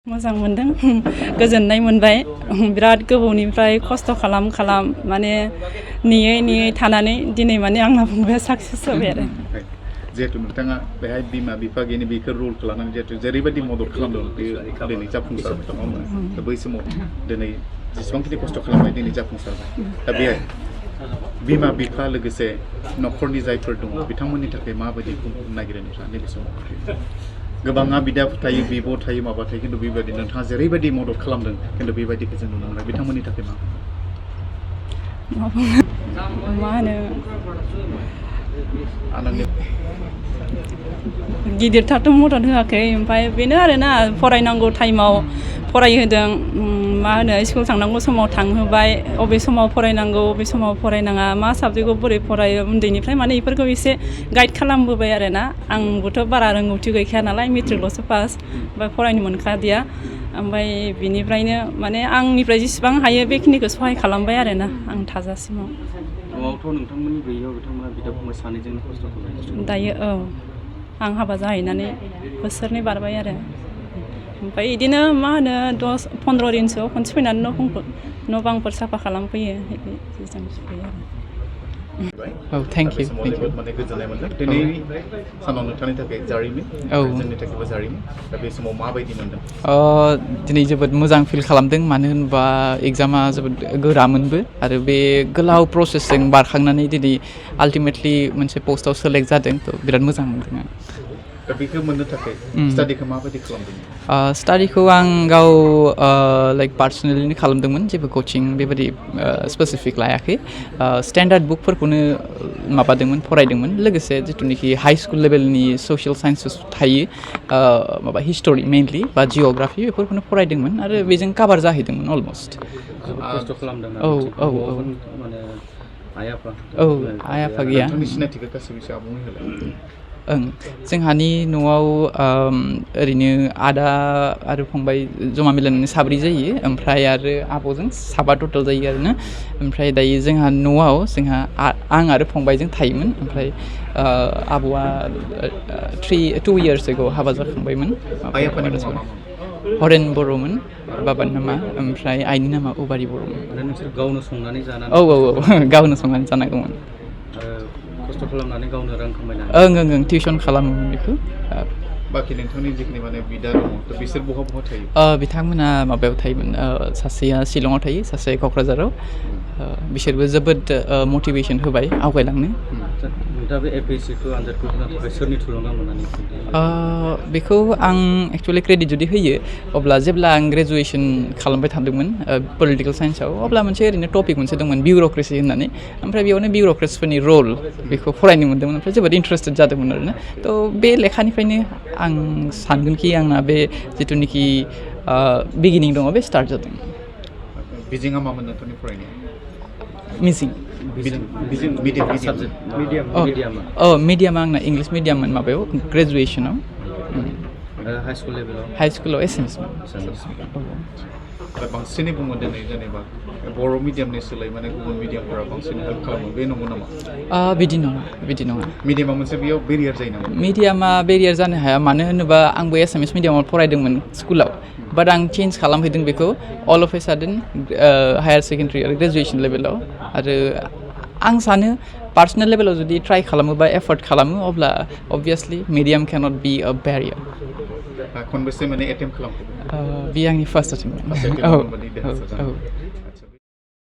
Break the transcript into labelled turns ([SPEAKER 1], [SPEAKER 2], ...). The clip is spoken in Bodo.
[SPEAKER 1] मोजां मोनदों गोजोननाय मोनबाय बिराद गोबावनिफ्राय खस्थ' खालाम माने नेयै थानानै दिनै माने आंना फंबाया साक्सेस जाबाय आरो
[SPEAKER 2] जिहेतु नोंथाङा बेहाय बिमा बिफा गैयिनि बेखौ रुल खालामनानै जिहेतु जेरैबायदि मदद खालामदों बेयो दिनै जाफुंसारबाय दङ दा बै समाव दिनै जेसेबांखि खस्थ' खालामबाय दिनै जाफुंसारबाय दा बेहाय बिमा बिफा लोगोसे न'खरनि जायफोर दङ बिथांमोननि थाखाय माबायदि नागिरो नोंथाङा नैबे समाव गोबाङा बिदा थायो बिब' थायो माबा थायो खिन्थु बेबायदि नोंथाङा जेरैबायदि मदद खालामदों खिन्थु बेबायदिखौ जों नुनो मोना बिथांमोननि थाखाय
[SPEAKER 1] मा होनो गिदिरथारथ' मदद होआखै ओमफ्राय बेनो आरोना फरायनांगौ टाइमाव फरायहोदों मा होनो स्कुल थांनांगौ समाव थांहोबाय अबे समाव फरायनांगौ अबे समाव फरायनाङा मा साबजेक्टखौ बोरै फरायो उन्दैनिफ्राय माने बेफोरखौ एसे गाइड खालामबोबाय आरोना आंबोथ' बारा रोंगौथि गैखाया नालाय मेट्रिकल'सो पास ओमफ्राय फरायनो मोनखादिया ओमफ्राय बिनिफ्रायनो माने आंनिफ्राय जेसेबां हायो बेखिनिखौ सहाय खालामबाय आरोना आं थाजासिमाव
[SPEAKER 3] न'आवथ' नोंथांमोननि गैयैयाव बिथांमोना बिदा फंबाय सानैजोंनो खस्थ' खालामो
[SPEAKER 1] दायो औ आं हाबा जाहैनानै बोसोरनै बारबाय आरो ओमफ्राय बिदिनो मा होनो 10-15 दिनसोआव खनसे फैनानै न' बांफोर साफा खालामफैयो
[SPEAKER 4] औ थेंक इउ
[SPEAKER 2] माने गोजोननाय मोनदों दिनैनि सानाव नोंथांनि थाखाय जारिमिन जोंनि थाखायबो जारिमिन दा बे समाव माबायदि मोनदों
[SPEAKER 4] दिनै जोबोद मोजां फिल खालामदों मानो होनबा एग्जामा जोबोद गोरामोनबो आरो बे गोलाव प्रसेसजों बारखांनानै दिनै आल्टिमेटलि मोनसे पस्टआव सेलेक्ट जादों थ' बिराद मोजां मोनदों आं
[SPEAKER 2] दा बेखौ मोननो थाखाय स्टाडिखौ माबायदि खालामदों
[SPEAKER 4] स्टाडिखौ आं गाव लाइक पार्सनेलिनो खालामदोंमोन जेबो कचिं बेबायदि स्पेसिफिक लायाखै स्टेन्डार्ड बुकफोरखौनो माबादोंमोन फरायदोंमोन लोगोसे जिथुनिखि हाइ स्कुल लेभेलनि ससियेल साइन्सेस थायो माबा हिस्ट'रि मेइनलि बा जिअ'ग्राफि बेफोरखौनो फरायदोंमोन आरो बेजों काभार जाहैदोंमोन अलमस्ट
[SPEAKER 3] खस्थ' खालामदों माने
[SPEAKER 4] आइ आफा गैया
[SPEAKER 2] नोंथांनि सिनायथिखौ गासैबो आबुङै होलाय
[SPEAKER 4] जोंहानि न'आव ओरैनो आदा आरो फंबाय जमा मिलायनानै साब्रै जायो ओमफ्राय आरो आब'जों साबा टटेल जायो आरोना ओमफ्राय दायो जोंहा न'आव आं आरो फंबायजों थायोमोन ओमफ्राय आब'आ 2 years ago हाबा जाखांबायमोन हरेन बर'मोन बाबानि नामा ओमफ्राय आइनि नामा उबारि बर'मोन
[SPEAKER 3] नोंसोर गावनो संनानै जानानै
[SPEAKER 4] औ गावनो संनानै जानांगौमोन
[SPEAKER 3] खस्थ' खालामनानै गावनो रां खामायनानै
[SPEAKER 4] ओं टिउसन खालामोमोन बेखौ
[SPEAKER 2] बाखि नोंथांनि जिखिनि माने बिदा दङ थ' बिसोर बहा थायो
[SPEAKER 4] बिथांमोना माबायाव थायोमोन सासेया शिलंआव थायो सासे क'क्राझाराव बिसोरबो जोबोद मटिभेसन होबाय आवगायलांनो
[SPEAKER 3] दा बे APSCखौ आनजादखौ होनो थाखाय सोरनि थुलुंगा मोननानै
[SPEAKER 4] बेखौ आं एक्सुवेलि क्रेडिट जुदि होयो अब्ला जेब्ला आं ग्रेजुवेसन खालामबाय थादोंमोन पलिटिकेल साइन्सआव अब्ला मोनसे ओरैनो टपिक मोनसे दंमोन बिउर'क्रेसि होननानै ओमफ्राय बेयावनो बिउर'क्रेट्सफोरनि रल बेखौ फरायनो मोन्दोंमोन ओमफ्राय जोबोद इन्टारेस्टेड जादोंमोन आरोना थ' बे लेखानिफ्रायनो आं सानगोनखि आंना बे जिथुनिखि बिगिनिं दङ बे स्टार्ट जादों
[SPEAKER 2] बिजिङा मामोन नोंथांनि फरायनाया
[SPEAKER 4] मिडियामा आंना इंलिश मिडियाममोन माबायाव ग्रेजुवेसनाव हाइ स्कुलाव एसामिसमोन
[SPEAKER 2] बांसिनै बुङो दिनै जेनेबा बर' मिडियामनि सोलाय माने गुबुन मिडियामफोरा बांसिन हेल्प खालामो बे नंगौ नामा
[SPEAKER 4] बिदि नङा
[SPEAKER 2] मिडियामा मोनसे बेयाव बेरियार जायो नामा
[SPEAKER 4] मिडियामा बेरियार जानो हाया मानो होनोबा आंबो एसामिस मिडियामाव फरायदोंमोन स्कुलाव बाट आं चेन्ज खालामहैदों बेखौ all of a sudden higher secondary आरो ग्रेजुवेसन लेभेलाव आरो आं सानो पार्सनेल लेभेलाव जुदि ट्राइ खालामोबा एफर्ट खालामो अब्ला obviously medium cannot be a barrier
[SPEAKER 2] खनबेसे माने एटेम्प्ट खालामखो
[SPEAKER 4] बे आंनि फार्स्ट एटेम्प्ट